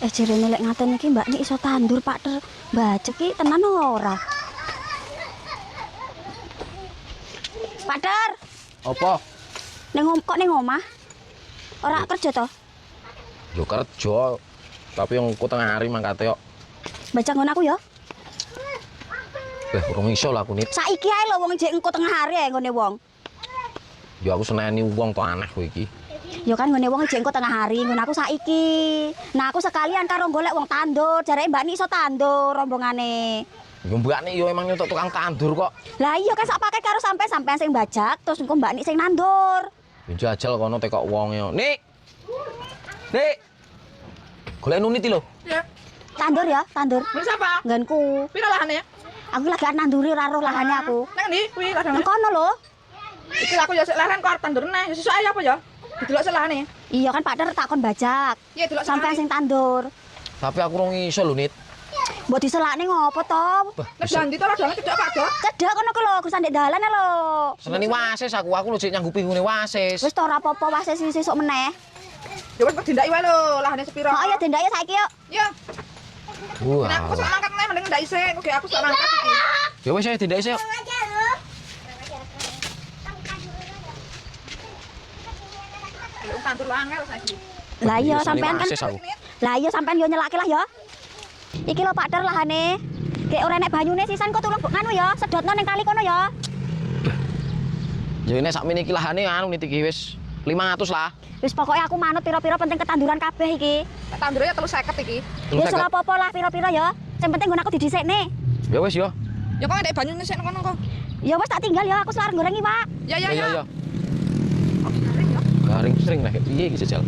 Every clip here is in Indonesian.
Jarene lek ngaten iki Mbak Nik iso tandur Pak Ter. Bajek iki tenan ora? Pak Ter. Apa? Kok ning omah? Ora kerja to? Yo kerja. Tapi yang ku tengah hari mangkate kok. Baca ngono aku ya. Urung iso lah aku nit. Saiki ae lho wong jek engko tengah hari ae ngene wong. Yo aku seneni wong to aneh kowe iki. Ya kan ngene wong jek engko tengah hari ngono aku saiki. Nah aku sekalian karo golek wong tandur, jarene Mbak Nik iso tandur rombongane. Yo Mbak Nik yo emang nyotok tukang tandur kok. Lah iya kan sak paket karo sampean sing bajak terus engko Mbak Nik sing nandur. Yo jajal kono tekok wong yo. Nik. Nik. Golek nunit lho. Ya. Tandur ya, tandur. Beli siapa? Ngganku. Piro lahane? Aku lagi nanduri ora roh lahane aku. Nang ndi? Kuwi kadang. Nang kono lho. Iki aku ya sik leren kok arep tandur neh. Sesuk ae apa ya? Didelok selahane. Iya kan Pak Der takon bajak. Iya delok Sampean sing tandur. Tapi aku rung iso lho nit. Mbok diselakne ngopo to? Nek ganti to radane cedhak Pak Do. Cedhak kono ku lho, Gus ndek dalan lho. Seneni wasis aku lho sik nyanggupi ngene wasis. Wis to ora apa-apa wae sesuk meneh. Ya wis dindaki wae lho, lahane sepiro. Oh iya dendake saiki yuk. Ya. Wah. Nek aku sak mangkat neh mending ndak isih, oke aku sak mangkat iki. Ya wis ae dindake sik. Lho tandur lo angel saiki. Lah iya Seneni sampean kan. wasis aku. Lah iya sampean yo nyelake lah ya. Iki lho Pak Der lahane. Kayak ora nek banyune sisan kok tulung nganu ya, sedotno ning kali kono ya. Ya nek sakmene iki lahane anu nit iki wis 500 lah. Wis pokoknya aku manut pira-pira penting ketanduran kabeh iki. Tak tandure ya 350 iki. Ya ora apa-apa lah pira-pira ya. Sing penting nggon aku didhisikne. Ya wis yo. Ya kok nek banyune sik kono kok. Ya wis tak tinggal ya, aku selar goreng Pak. Ya ya ya. Garing sering nek piye iki jajal.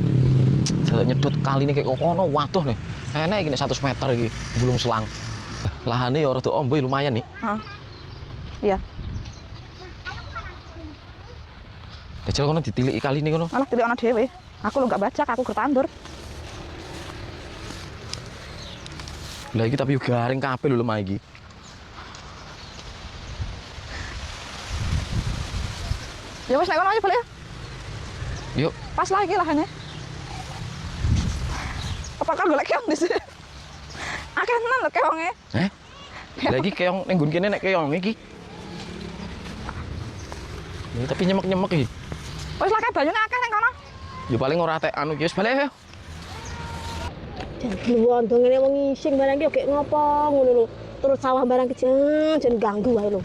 Jajal nyedot kaline kayak kono waduh nih. Enak iki nek 100 meter iki gulung selang. Lahane ya rada ombo lumayan nih. Heeh. Iya. Jajal kono ditiliki kaline kono. Malah tilik ana dhewe. Aku lho gak bajak, aku gertandur. Lah iki tapi yo garing kabeh lho lemah iki. Ya wis nek kono aja boleh. Yuk. Pas lagi lahane. Apa kan golek keong di sini? Akeh tenan lho keonge. Lah iki keong ning nggon kene nek keong iki. Ya, tapi nyemek-nyemek iki. Wis lah banyune akeh ning kono. Ya paling ora tek anu iki wis balik ya. Wong ngene wong ngising barang iki kayak ngopo ngono lho. Terus sawah barang kecil jen ganggu wae lho.